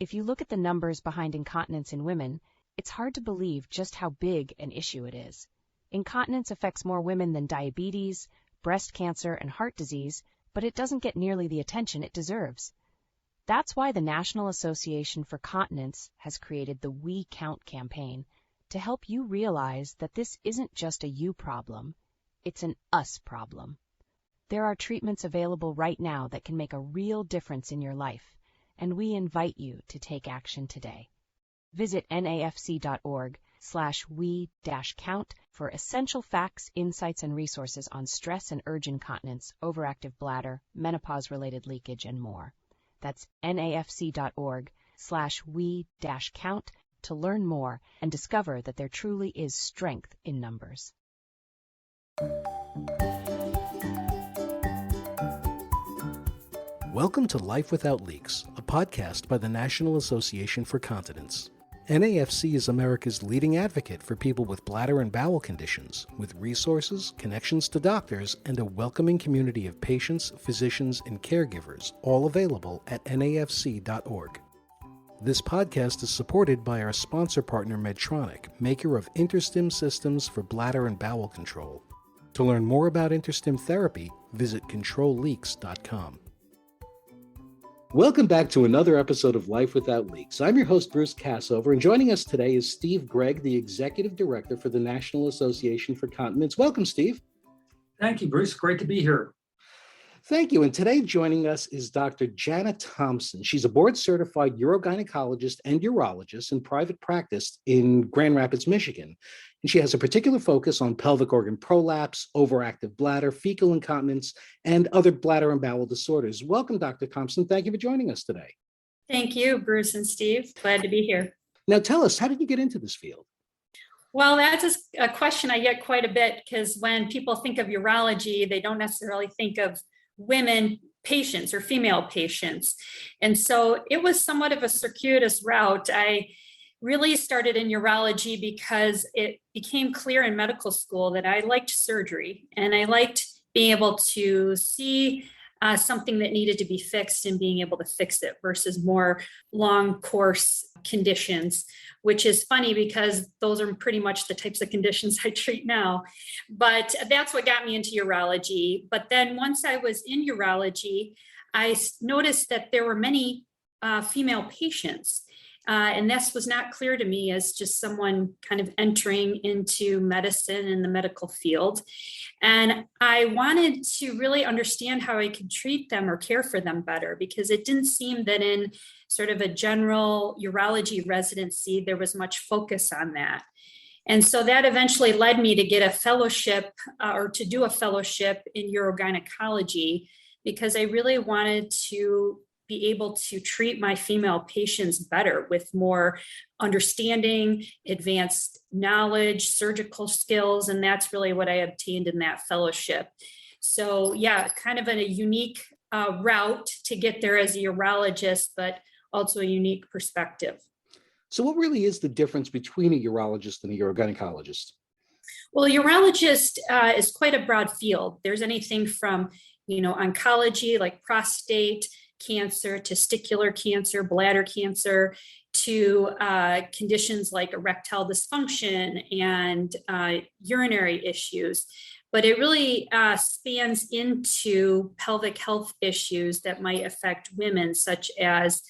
If you look at the numbers behind incontinence in women, it's hard to believe just how big an issue it is. Incontinence affects more women than diabetes, breast cancer, and heart disease, but it doesn't get nearly the attention it deserves. That's why the National Association for Continence has created the We Count campaign to help you realize that this isn't just a you problem, it's an us problem. There are treatments available right now that can make a real difference in your life, and we invite you to take action today. Visit nafc.org/we-count for essential facts, insights, and resources on stress and urge incontinence, overactive bladder, menopause-related leakage, and more. That's nafc.org/we-count to learn more and discover that there truly is strength in numbers. Welcome to Life Without Leaks, a podcast by the National Association for Continence. NAFC is America's leading advocate for people with bladder and bowel conditions, with resources, connections to doctors, and a welcoming community of patients, physicians, and caregivers, all available at nafc.org. This podcast is supported by our sponsor partner Medtronic, maker of InterStim systems for bladder and bowel control. To learn more about InterStim therapy, visit controlleaks.com. Welcome back to another episode of Life Without Leaks. I'm your host, Bruce Cassover, and joining us today is Steve Gregg, the Executive Director for the National Association for Continence. Welcome, Steve. Thank you, Bruce. Great to be here. Thank you. And today joining us is Dr. Jannah Thompson. She's a board-certified urogynecologist and urologist in private practice in Grand Rapids, Michigan. And she has a particular focus on pelvic organ prolapse, overactive bladder, fecal incontinence, and other bladder and bowel disorders. Welcome, Dr. Thompson. Thank you for joining us today. Thank you, Bruce and Steve. Glad to be here. Now tell us, how did you get into this field? Well, that's a question I get quite a bit, because when people think of urology, they don't necessarily think of women patients or female patients. And so it was somewhat of a circuitous route. I really started in urology because it became clear in medical school that I liked surgery, and I liked being able to see something that needed to be fixed and being able to fix it versus more long course conditions, which is funny because those are pretty much the types of conditions I treat now. But that's what got me into urology. But then once I was in urology, I noticed that there were many female patients. And this was not clear to me as just someone kind of entering into medicine in the medical field. And I wanted to really understand how I could treat them or care for them better, because it didn't seem that in sort of a general urology residency, there was much focus on that. And so that eventually led me to get a fellowship or to do a fellowship in urogynecology, because I really wanted to be able to treat my female patients better with more understanding, advanced knowledge, surgical skills, and that's really what I obtained in that fellowship. So yeah, kind of a unique route to get there as a urologist, but also a unique perspective. So what really is the difference between a urologist and a urogynecologist? Well, a urologist is quite a broad field. There's anything from, oncology like prostate cancer, testicular cancer, bladder cancer, to conditions like erectile dysfunction and urinary issues. But it really spans into pelvic health issues that might affect women, such as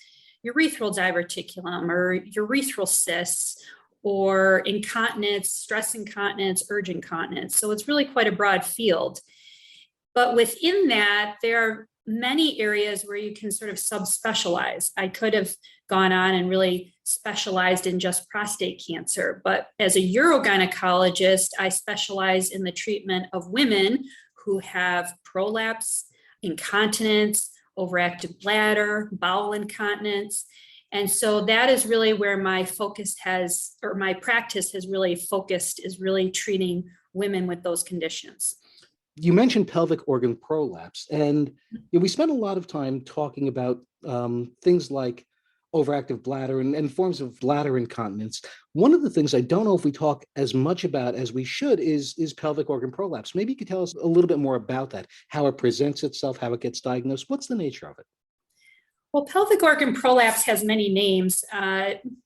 urethral diverticulum or urethral cysts, or incontinence, stress incontinence, urge incontinence. So it's really quite a broad field. But within that, there are many areas where you can sort of subspecialize. I could have gone on and really specialized in just prostate cancer, but as a urogynecologist, I specialize in the treatment of women who have prolapse, incontinence, overactive bladder, bowel incontinence. And so that is really where my focus has, or my practice has really focused, is really treating women with those conditions. You mentioned pelvic organ prolapse, and we spent a lot of time talking about things like overactive bladder and forms of bladder incontinence. One of the things I don't know if we talk as much about as we should is pelvic organ prolapse. Maybe you could tell us a little bit more about that, how it presents itself, how it gets diagnosed. What's the nature of it? Well, pelvic organ prolapse has many names.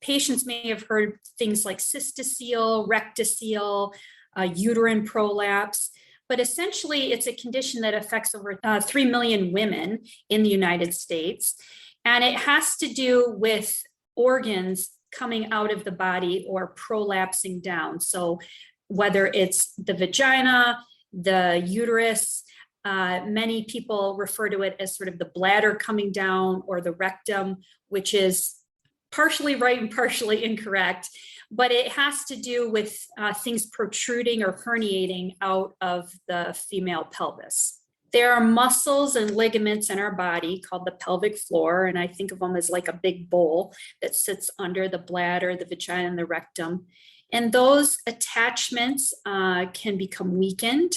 Patients may have heard things like cystocele, rectocele, uterine prolapse, but essentially it's a condition that affects over 3 million women in the United States. And it has to do with organs coming out of the body or prolapsing down. So whether it's the vagina, the uterus, many people refer to it as sort of the bladder coming down, or the rectum, which is partially right and partially incorrect, but it has to do with things protruding or herniating out of the female pelvis. There are muscles and ligaments in our body called the pelvic floor, and I think of them as like a big bowl that sits under the bladder, the vagina, and the rectum. And those attachments can become weakened.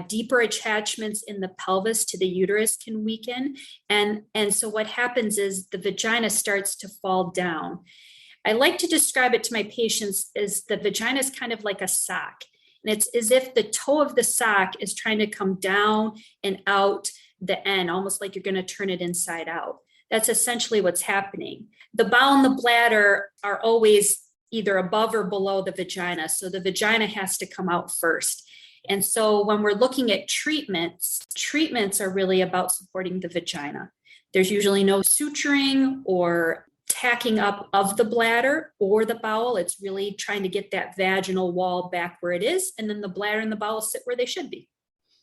Deeper attachments in the pelvis to the uterus can weaken. And so what happens is the vagina starts to fall down. I like to describe it to my patients as the vagina is kind of like a sock. And it's as if the toe of the sock is trying to come down and out the end, almost like you're going to turn it inside out. That's essentially what's happening. The bowel and the bladder are always either above or below the vagina. So the vagina has to come out first. And so when we're looking at treatments are really about supporting the vagina. There's usually no suturing or tacking up of the bladder or the bowel. It's really trying to get that vaginal wall back where it is. And then the bladder and the bowel sit where they should be.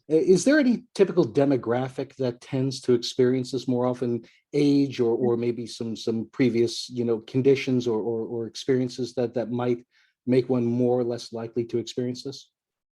Is there any typical demographic that tends to experience this more often? Age or maybe some previous, conditions or experiences that might make one more or less likely to experience this?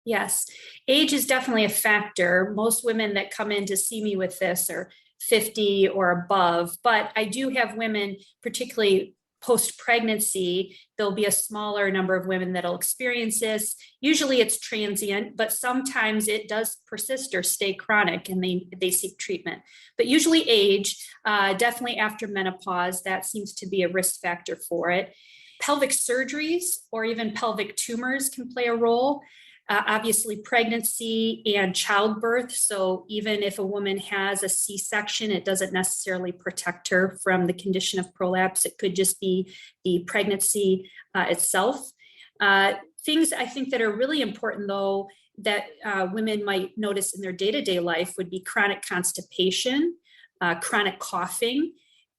Yes, age is definitely a factor. Most women that come in to see me with this are 50 or above, but I do have women, particularly post-pregnancy, there'll be a smaller number of women that'll experience this. Usually it's transient, but sometimes it does persist or stay chronic and they seek treatment. But usually age, definitely after menopause, that seems to be a risk factor for it. Pelvic surgeries or even pelvic tumors can play a role. Obviously pregnancy and childbirth. So even if a woman has a C-section, it doesn't necessarily protect her from the condition of prolapse. It could just be the pregnancy itself. Things I think that are really important though, that women might notice in their day-to-day life would be chronic constipation, chronic coughing,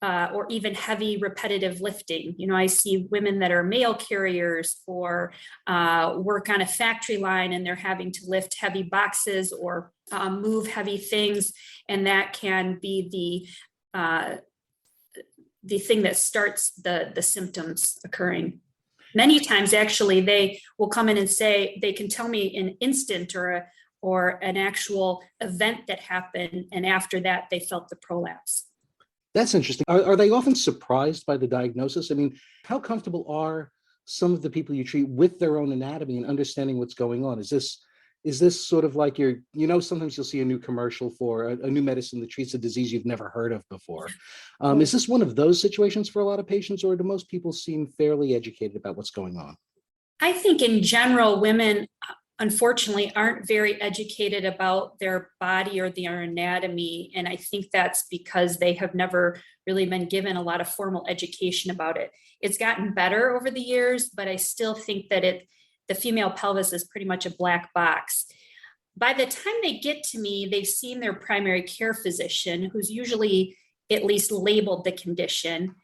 or even heavy repetitive lifting. I see women that are mail carriers or work on a factory line and they're having to lift heavy boxes or move heavy things. And that can be the thing that starts the symptoms occurring. Many times, actually, they will come in and say, they can tell me an instant or an actual event that happened. And after that, they felt the prolapse. That's interesting. Are they often surprised by the diagnosis? I mean, how comfortable are some of the people you treat with their own anatomy and understanding what's going on? Is this sort of like sometimes you'll see a new commercial for a new medicine that treats a disease you've never heard of before. Is this one of those situations for a lot of patients, or do most people seem fairly educated about what's going on? I think in general, women unfortunately aren't very educated about their body or their anatomy. And I think that's because they have never really been given a lot of formal education about it. It's gotten better over the years, but I still think that the female pelvis is pretty much a black box. By the time they get to me, they've seen their primary care physician, who's usually at least labeled the condition.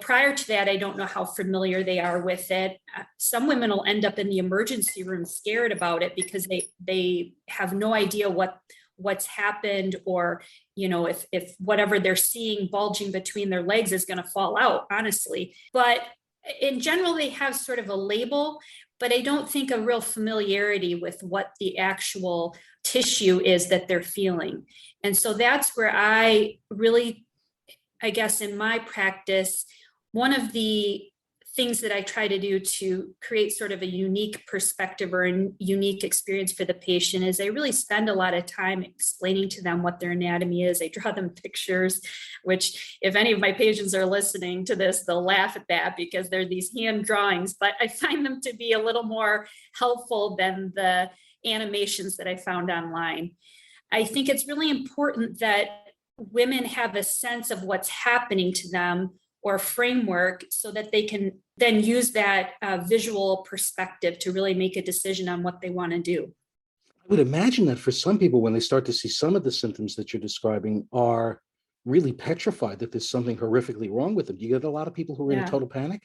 Prior to that, I don't know how familiar they are with it. Some women will end up in the emergency room scared about it because they have no idea what's happened, or if whatever they're seeing bulging between their legs is going to fall out, honestly. But in general, they have sort of a label, but I don't think a real familiarity with what the actual tissue is that they're feeling. And so that's where I really, I guess in my practice, one of the things that I try to do to create sort of a unique perspective or a unique experience for the patient is I really spend a lot of time explaining to them what their anatomy is. I draw them pictures, which if any of my patients are listening to this, they'll laugh at that because they're these hand drawings, but I find them to be a little more helpful than the animations that I found online. I think it's really important that women have a sense of what's happening to them or framework so that they can then use that visual perspective to really make a decision on what they want to do. I would imagine that for some people, when they start to see some of the symptoms that you're describing, are really petrified that there's something horrifically wrong with them. Do you get a lot of people who are in a total panic?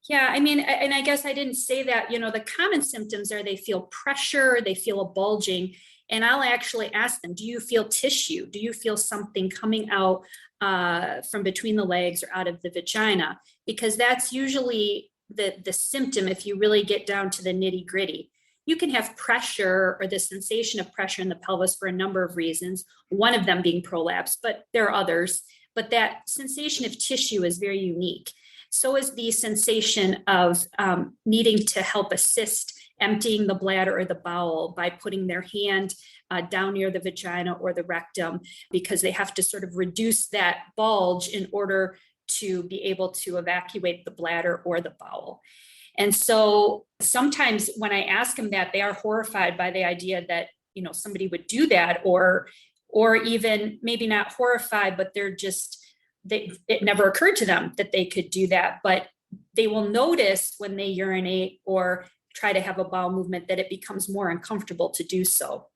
Yeah, I mean, and I guess I didn't say that, the common symptoms are they feel pressure, they feel a bulging, and I'll actually ask them, do you feel tissue? Do you feel something coming out from between the legs or out of the vagina? Because that's usually the symptom if you really get down to the nitty gritty. You can have pressure or the sensation of pressure in the pelvis for a number of reasons, one of them being prolapse, but there are others. But that sensation of tissue is very unique. So is the sensation of needing to help assist emptying the bladder or the bowel by putting their hand down near the vagina or the rectum, because they have to sort of reduce that bulge in order to be able to evacuate the bladder or the bowel. And so sometimes when I ask them that, they are horrified by the idea that, somebody would do that, or even maybe not horrified, but they're just, it never occurred to them that they could do that. But they will notice when they urinate or try to have a bowel movement that it becomes more uncomfortable to do so.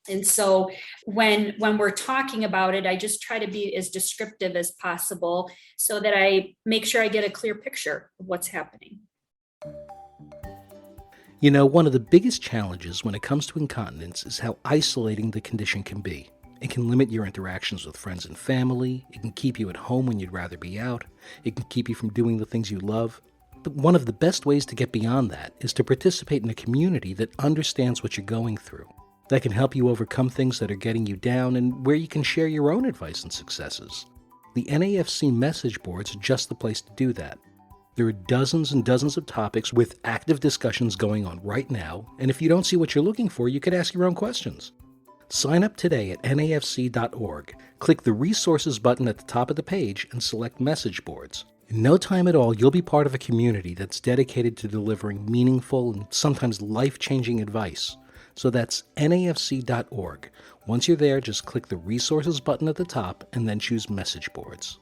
And so when we're talking about it, I just try to be as descriptive as possible so that I make sure I get a clear picture of what's happening. One of the biggest challenges when it comes to incontinence is how isolating the condition can be. It can limit your interactions with friends and family. It can keep you at home when you'd rather be out. It can keep you from doing the things you love. But one of the best ways to get beyond that is to participate in a community that understands what you're going through, that can help you overcome things that are getting you down, and where you can share your own advice and successes. The NAFC message boards are just the place to do that. There are dozens and dozens of topics with active discussions going on right now, and if you don't see what you're looking for, you could ask your own questions. Sign up today at nafc.org. Click the resources button at the top of the page and select message boards. In no time at all, you'll be part of a community that's dedicated to delivering meaningful and sometimes life-changing advice. So that's nafc.org. Once you're there, just click the resources button at the top and then choose message boards.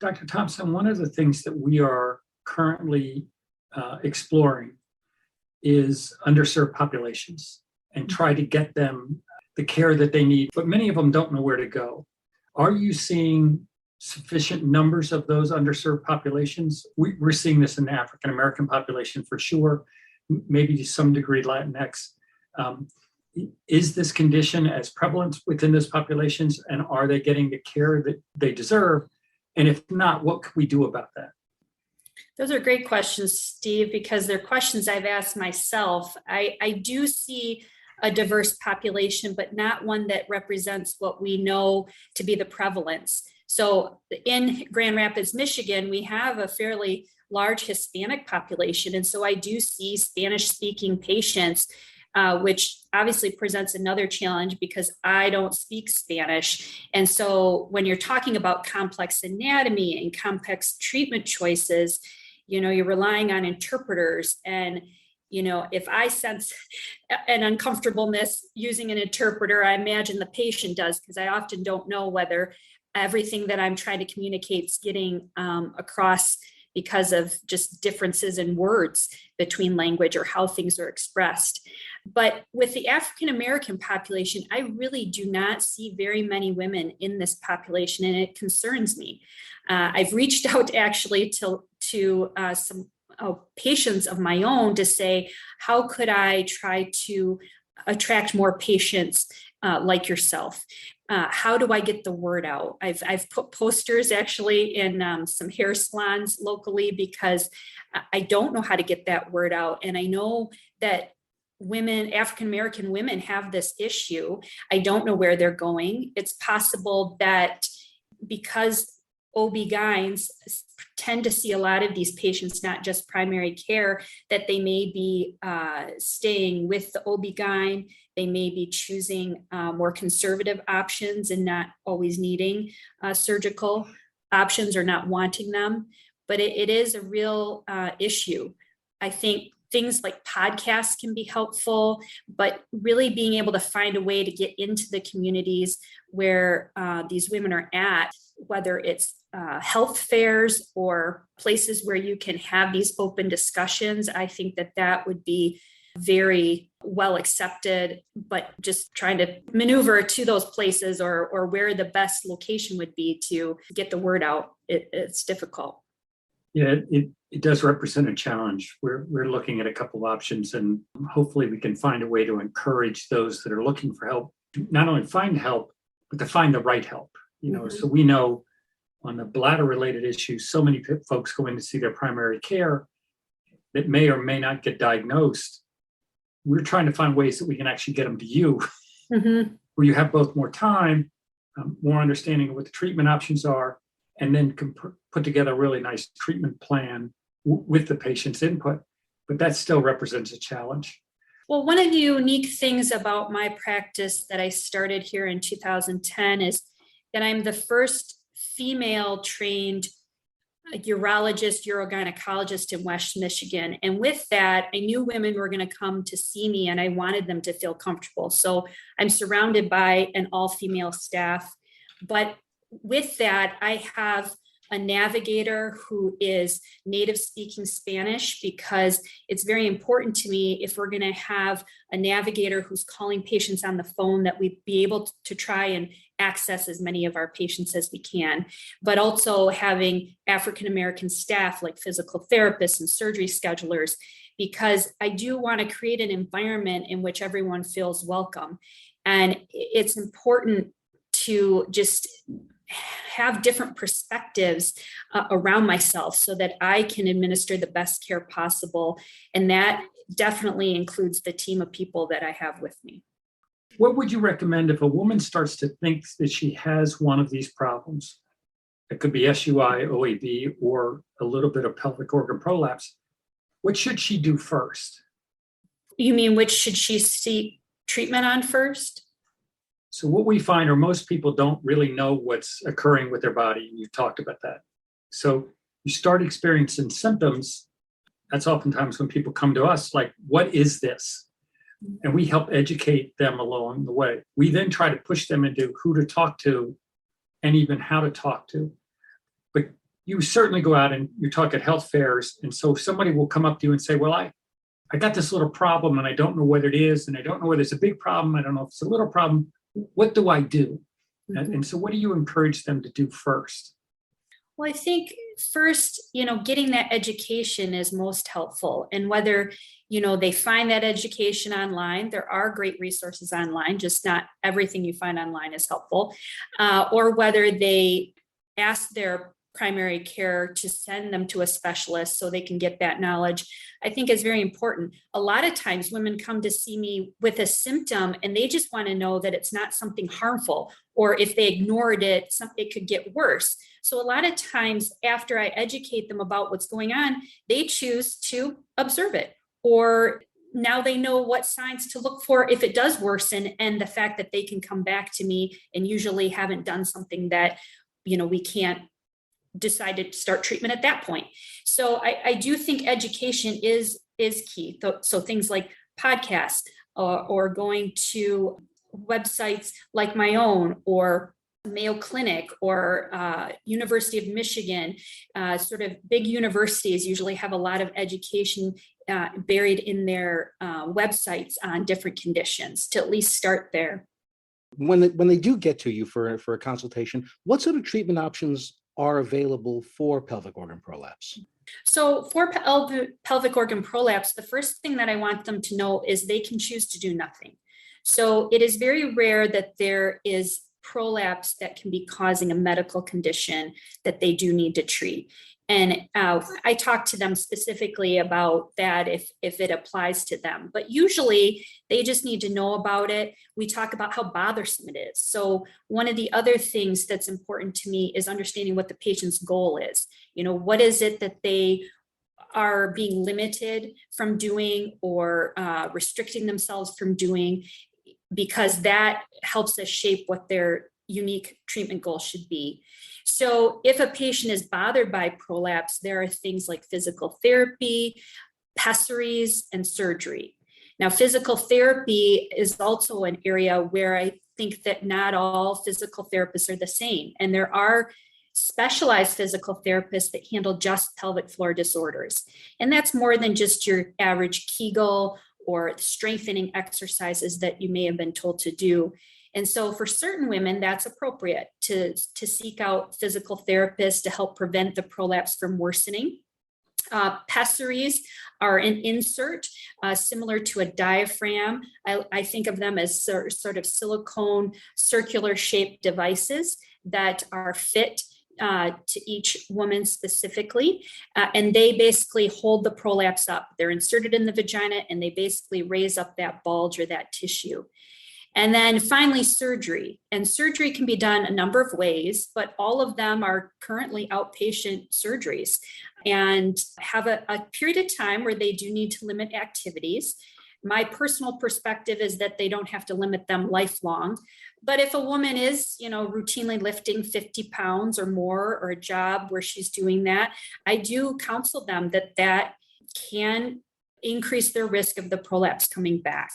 Dr. Thompson, one of the things that we are currently exploring is underserved populations and try to get them the care that they need, but many of them don't know where to go. Are you seeing sufficient numbers of those underserved populations? We're seeing this in the African American population for sure, maybe to some degree Latinx. Is this condition as prevalent within those populations, and are they getting the care that they deserve? And if not, what can we do about that? Those are great questions, Steve, because they're questions I've asked myself. I do see a diverse population, but not one that represents what we know to be the prevalence. So in Grand Rapids, Michigan, we have a fairly large Hispanic population. And so I do see Spanish-speaking patients, which obviously presents another challenge because I don't speak Spanish. And so when you're talking about complex anatomy and complex treatment choices, you're relying on interpreters. And, if I sense an uncomfortableness using an interpreter, I imagine the patient does, because I often don't know whether everything that I'm trying to communicate is getting across because of just differences in words between language or how things are expressed. But with the African American population, I really do not see very many women in this population, and it concerns me. I've reached out actually to some patients of my own to say, how could I try to attract more patients like yourself? How do I get the word out? I've put posters actually in some hair salons locally because I don't know how to get that word out. And I know that women, African American women, have this issue. I don't know where they're going. It's possible that because OB-GYNs tend to see a lot of these patients, not just primary care, that they may be staying with the OB-GYN. They may be choosing more conservative options and not always needing surgical options or not wanting them. But it is a real issue. I think things like podcasts can be helpful, but really being able to find a way to get into the communities where these women are at, whether it's health fairs or places where you can have these open discussions. I think that would be very well accepted, but just trying to maneuver to those places or where the best location would be to get the word out, it's difficult. Yeah, it does represent a challenge. We're looking at a couple of options, and hopefully we can find a way to encourage those that are looking for help, not only find help, but to find the right help. So we know on the bladder related issues, so many folks go in to see their primary care that may or may not get diagnosed. We're trying to find ways that we can actually get them to you, where you have both more time, more understanding of what the treatment options are, and then can put together a really nice treatment plan with the patient's input. But that still represents a challenge. Well, one of the unique things about my practice that I started here in 2010 is that I'm the first female trained urologist, urogynecologist in West Michigan. And with that, I knew women were going to come to see me and I wanted them to feel comfortable. So I'm surrounded by an all-female staff. But with that, I have a navigator who is native speaking Spanish, because it's very important to me, if we're going to have a navigator who's calling patients on the phone, that we be able to try and access as many of our patients as we can, but also having African-American staff like physical therapists and surgery schedulers, because I do want to create an environment in which everyone feels welcome. And it's important to just have different perspectives around myself so that I can administer the best care possible. And that definitely includes the team of people that I have with me. What would you recommend if a woman starts to think that she has one of these problems? It could be SUI, OAB, or a little bit of pelvic organ prolapse. What should she do first? You mean which should she seek treatment on first? So what we find are most people don't really know what's occurring with their body. You've talked about that. So you start experiencing symptoms. That's oftentimes when people come to us like, what is this? And we help educate them along the way. We then try to push them into who to talk to and even how to talk to. But you certainly go out and you talk at health fairs. And so somebody will come up to you and say, well, I got this little problem and I don't know what it is. And I don't know whether it's a big problem. I don't know if it's a little problem. What do I do? And so what do you encourage them to do first? Well, I think first, getting that education is most helpful. And whether, they find that education online, there are great resources online, just not everything you find online is helpful, or whether they ask their primary care to send them to a specialist so they can get that knowledge, I think is very important. A lot of times women come to see me with a symptom and they just want to know that it's not something harmful, or if they ignored it, it could get worse. So a lot of times after I educate them about what's going on, they choose to observe it, or now they know what signs to look for if it does worsen, and the fact that they can come back to me and usually haven't done something that, we can't decide to start treatment at that point. So I do think education is key. So things like podcasts or going to websites like my own, or Mayo Clinic, or University of Michigan, sort of big universities usually have a lot of education buried in their websites on different conditions, to at least start there. When they do get to you for a consultation, what sort of treatment options are available for pelvic organ prolapse? So for pelvic organ prolapse, the first thing that I want them to know is they can choose to do nothing. So it is very rare that there is prolapse that can be causing a medical condition that they do need to treat. And I talk to them specifically about that if it applies to them. But usually they just need to know about it. We talk about how bothersome it is. So one of the other things that's important to me is understanding what the patient's goal is. What is it that they are being limited from doing, or restricting themselves from doing, because that helps us shape what their unique treatment goal should be. So if a patient is bothered by prolapse, there are things like physical therapy, pessaries, and surgery. Now, physical therapy is also an area where I think that not all physical therapists are the same. And there are specialized physical therapists that handle just pelvic floor disorders. And that's more than just your average Kegel or strengthening exercises that you may have been told to do. And so for certain women, that's appropriate to seek out physical therapists to help prevent the prolapse from worsening. Pessaries are an insert similar to a diaphragm. I think of them as sort of silicone circular shaped devices that are fit to each woman specifically. And they basically hold the prolapse up. They're inserted in the vagina and they basically raise up that bulge or that tissue. And then finally, surgery. And surgery can be done a number of ways, but all of them are currently outpatient surgeries and have a period of time where they do need to limit activities. My personal perspective is that they don't have to limit them lifelong. But if a woman is, routinely lifting 50 pounds or more, or a job where she's doing that, I do counsel them that can increase their risk of the prolapse coming back.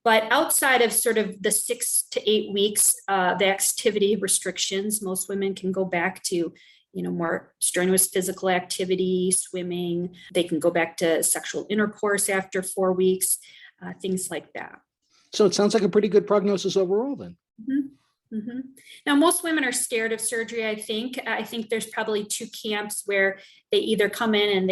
But outside of sort of the 6 to 8 weeks, the activity restrictions, most women can go back to, more strenuous physical activity, swimming. They can go back to sexual intercourse after 4 weeks, things like that. So it sounds like a pretty good prognosis overall then. Mm-hmm. Mm-hmm. Now, most women are scared of surgery, I think. I think there's probably two camps where they either come in and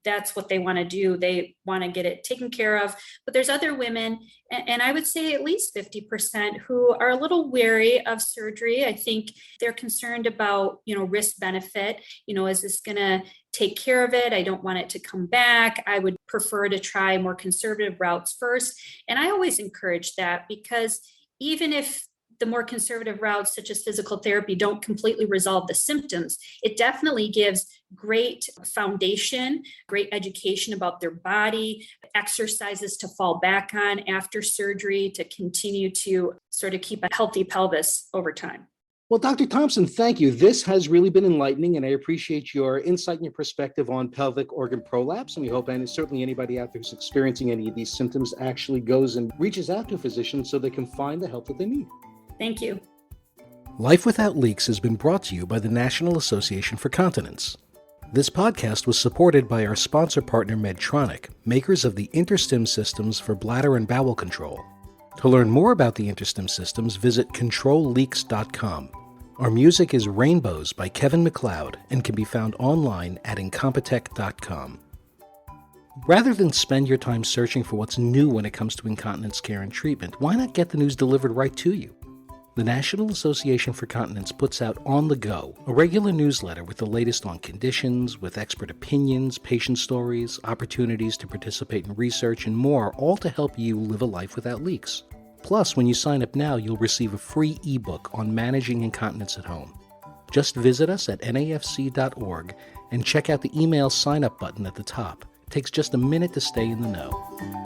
that's what they want to do. They want to get it taken care of. But there's other women, and I would say at least 50%, who are a little wary of surgery. I think they're concerned about, risk benefit. Is this going to take care of it? I don't want it to come back. I would prefer to try more conservative routes first. And I always encourage that, because even if the more conservative routes, such as physical therapy, don't completely resolve the symptoms, it definitely gives great foundation, great education about their body, exercises to fall back on after surgery to continue to sort of keep a healthy pelvis over time. Well, Dr. Thompson, thank you. This has really been enlightening, and I appreciate your insight and your perspective on pelvic organ prolapse. And we hope, and certainly anybody out there who's experiencing any of these symptoms actually goes and reaches out to a physician so they can find the help that they need. Thank you. Life Without Leaks has been brought to you by the National Association for Continence. This podcast was supported by our sponsor partner Medtronic, makers of the InterStim systems for bladder and bowel control. To learn more about the InterStim systems, visit controlleaks.com. Our music is Rainbows by Kevin MacLeod and can be found online at incompetech.com. Rather than spend your time searching for what's new when it comes to incontinence care and treatment, why not get the news delivered right to you? The National Association for Continence puts out On the Go, a regular newsletter with the latest on conditions, with expert opinions, patient stories, opportunities to participate in research, and more, all to help you live a life without leaks. Plus, when you sign up now, you'll receive a free ebook on managing incontinence at home. Just visit us at nafc.org and check out the email sign-up button at the top. It takes just a minute to stay in the know.